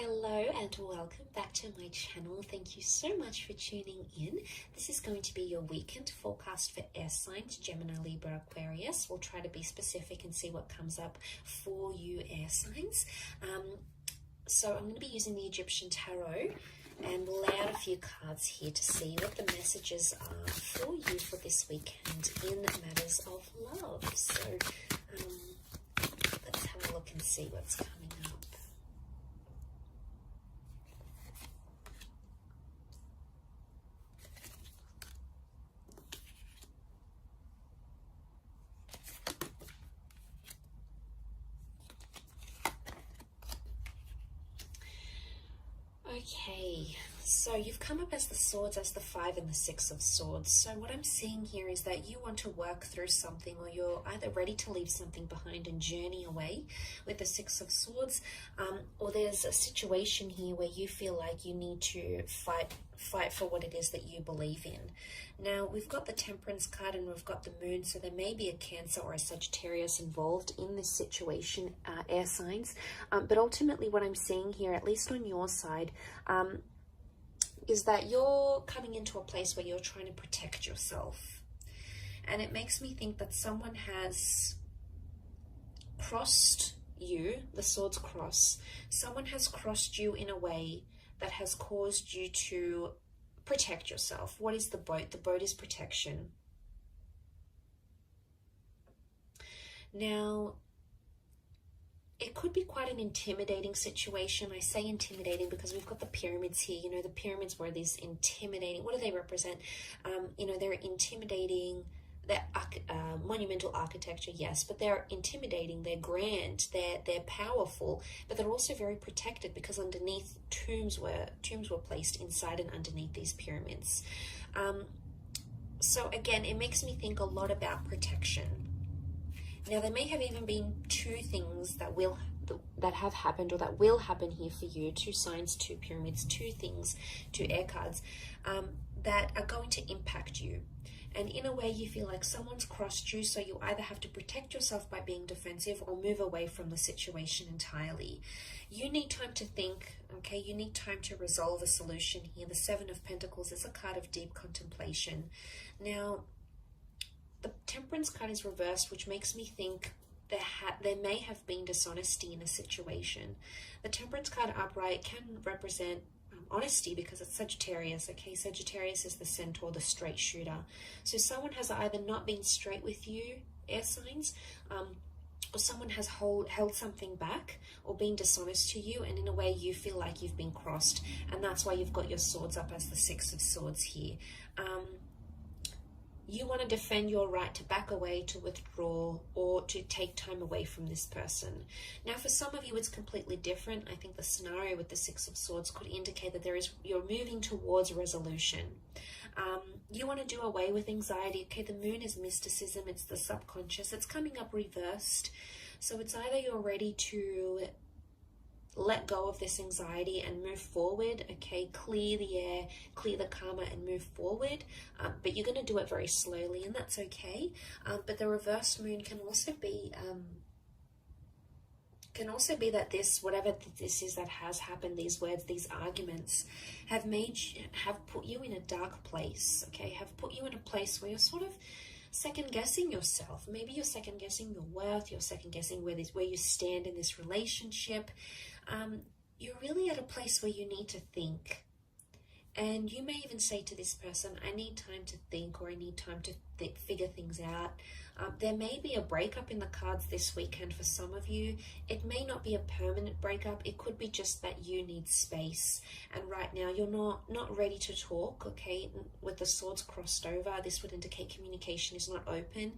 Hello and welcome back to my channel. Thank you so much for tuning in. This is going to be your weekend forecast for air signs, Gemini, Libra, Aquarius. We'll try to be specific and see what comes up for you air signs. So I'm going to be using the Egyptian Tarot and we'll lay out a few cards here to see what the messages are for you for this weekend in matters of love. So let's have a look and see what's coming up. Okay, so you've come up as the swords, as the 5 and the 6 of swords. So what I'm seeing here is that you want to work through something, or you're either ready to leave something behind and journey away with the 6 of swords, or there's a situation here where you feel like you need to fight for what it is that you believe in. Now, we've got the Temperance card and we've got the Moon, so there may be a Cancer or a Sagittarius involved in this situation, air signs. But ultimately what I'm seeing here, at least on your side, is that you're coming into a place where you're trying to protect yourself. And it makes me think that someone has crossed you, the swords cross. Someone has crossed you in a way that has caused you to protect yourself. What is the boat? The boat is protection. Now, it could be quite an intimidating situation. I say intimidating because we've got the pyramids here. You know, the pyramids were these intimidating, what do they represent? You know, they're intimidating. They're monumental architecture, yes, but they're intimidating, they're grand, they're powerful, but they're also very protected because underneath tombs were placed inside and underneath these pyramids. So again, it makes me think a lot about protection. Now, there may have even been two things that have happened or that will happen here for you, 2 signs, 2 pyramids, 2 things, 2 air cards, that are going to impact you. And in a way, you feel like someone's crossed you, so you either have to protect yourself by being defensive or move away from the situation entirely. You need time to think, okay? You need time to resolve a solution here. The 7 of Pentacles is a card of deep contemplation. Now, the Temperance card is reversed, which makes me think there may have been dishonesty in a situation. The Temperance card upright can represent honesty because it's Sagittarius, okay? Sagittarius is the centaur, the straight shooter. So someone has either not been straight with you, air signs, or someone has held something back or been dishonest to you, and in a way you feel like you've been crossed, and that's why you've got your swords up as the 6 of swords here. You want to defend your right to back away, to withdraw, or to take time away from this person. Now, for some of you, it's completely different. I think the scenario with the 6 of swords could indicate that you're moving towards resolution. You want to do away with anxiety. Okay, the Moon is mysticism. It's the subconscious. It's coming up reversed. So it's either you're ready to let go of this anxiety and move forward, okay, clear the air, clear the karma and move forward, but you're going to do it very slowly, and that's okay. But the reverse Moon can also be that this, whatever this is that has happened, these words, these arguments have put you in a dark place, okay, have put you in a place where you're sort of second guessing yourself. Maybe you're second guessing your worth, you're second guessing where you stand in this relationship. You're really at a place where you need to think. And you may even say to this person, I need time to think, or I need time to figure things out. There may be a breakup in the cards this weekend for some of you. It may not be a permanent breakup. It could be just that you need space. And right now you're not ready to talk, okay? With the swords crossed over, this would indicate communication is not open.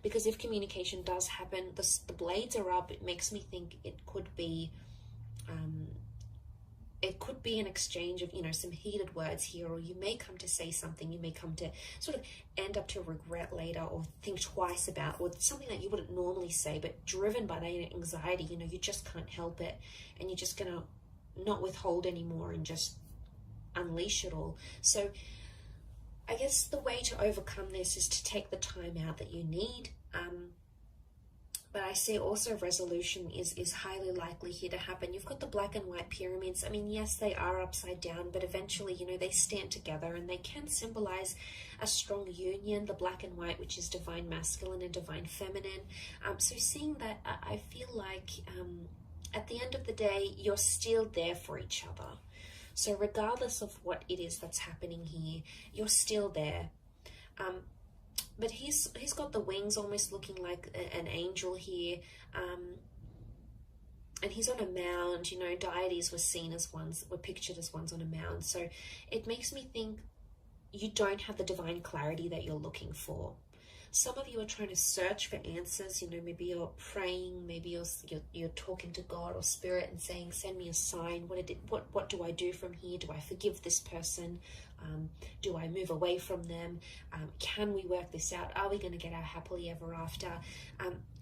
Because if communication does happen, the blades are up. It makes me think it could be an exchange of, you know, some heated words here, or you may come to say something, you may come to sort of end up to regret later or think twice about, or something that you wouldn't normally say, but driven by that anxiety, you know, you just can't help it, and you're just going to not withhold anymore and just unleash it all. So I guess the way to overcome this is to take the time out that you need. But I see also resolution is highly likely here to happen. You've got the black and white pyramids. I mean, yes, they are upside down, but eventually, you know, they stand together and they can symbolize a strong union, the black and white, which is divine masculine and divine feminine. So seeing that, I feel like at the end of the day, you're still there for each other. So regardless of what it is that's happening here, you're still there. But he's got the wings almost looking like an angel here. And he's on a mound. You know, deities were pictured as ones on a mound. So it makes me think you don't have the divine clarity that you're looking for. Some of you are trying to search for answers. You know, maybe you're praying, maybe you're talking to God or Spirit and saying, send me a sign. What do I do from here? Do I forgive this person? Do I move away from them? Can we work this out? Are we going to get our happily ever after?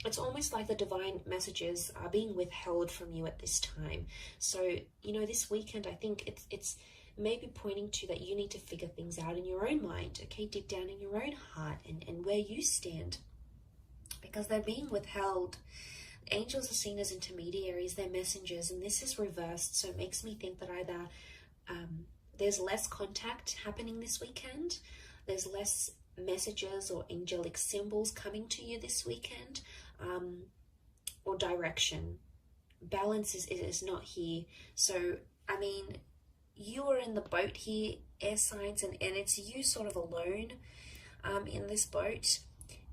It's almost like the divine messages are being withheld from you at this time. So, you know, this weekend, I think it's maybe pointing to that you need to figure things out in your own mind, okay? Dig down in your own heart and where you stand, because they're being withheld. Angels are seen as intermediaries, they're messengers, and this is reversed. So it makes me think that either there's less contact happening this weekend, there's less messages or angelic symbols coming to you this weekend, or direction. Balance is not here. So, I mean, you are in the boat here, air signs, and it's you sort of alone in this boat.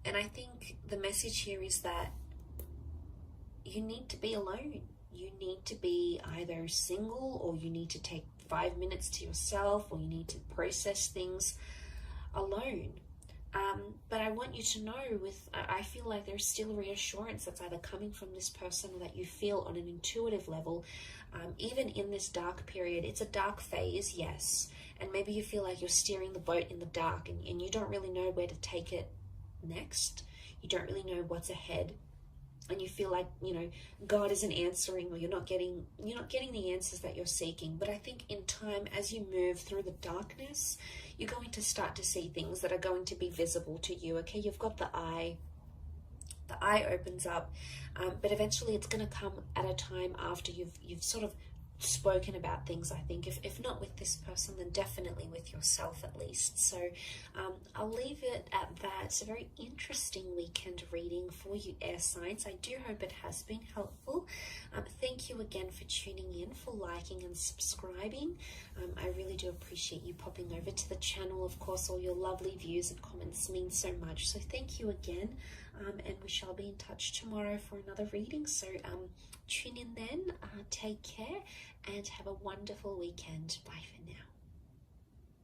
And I think the message here is that you need to be alone. You need to be either single, or you need to take 5 minutes to yourself, or you need to process things alone. But I want you to know, I feel like there's still reassurance that's either coming from this person or that you feel on an intuitive level. Even in this dark period, it's a dark phase, yes. And maybe you feel like you're steering the boat in the dark and you don't really know where to take it next. You don't really know what's ahead. And you feel like, you know, God isn't answering, or you're not getting the answers that you're seeking. But I think in time, as you move through the darkness, you're going to start to see things that are going to be visible to you, okay? You've got the eye. The eye opens up, but eventually it's going to come at a time after you've sort of spoken about things, I think. If not with this person, then definitely with yourself at least. So I'll leave it at that. It's a very interesting weekend reading for you, air signs. I do hope it has been helpful. Thank you again for tuning in, for liking and subscribing. I really do appreciate you popping over to the channel. Of course, all your lovely views and comments mean so much. So thank you again. And we shall be in touch tomorrow for another reading. So tune in then, take care, and have a wonderful weekend. Bye for now.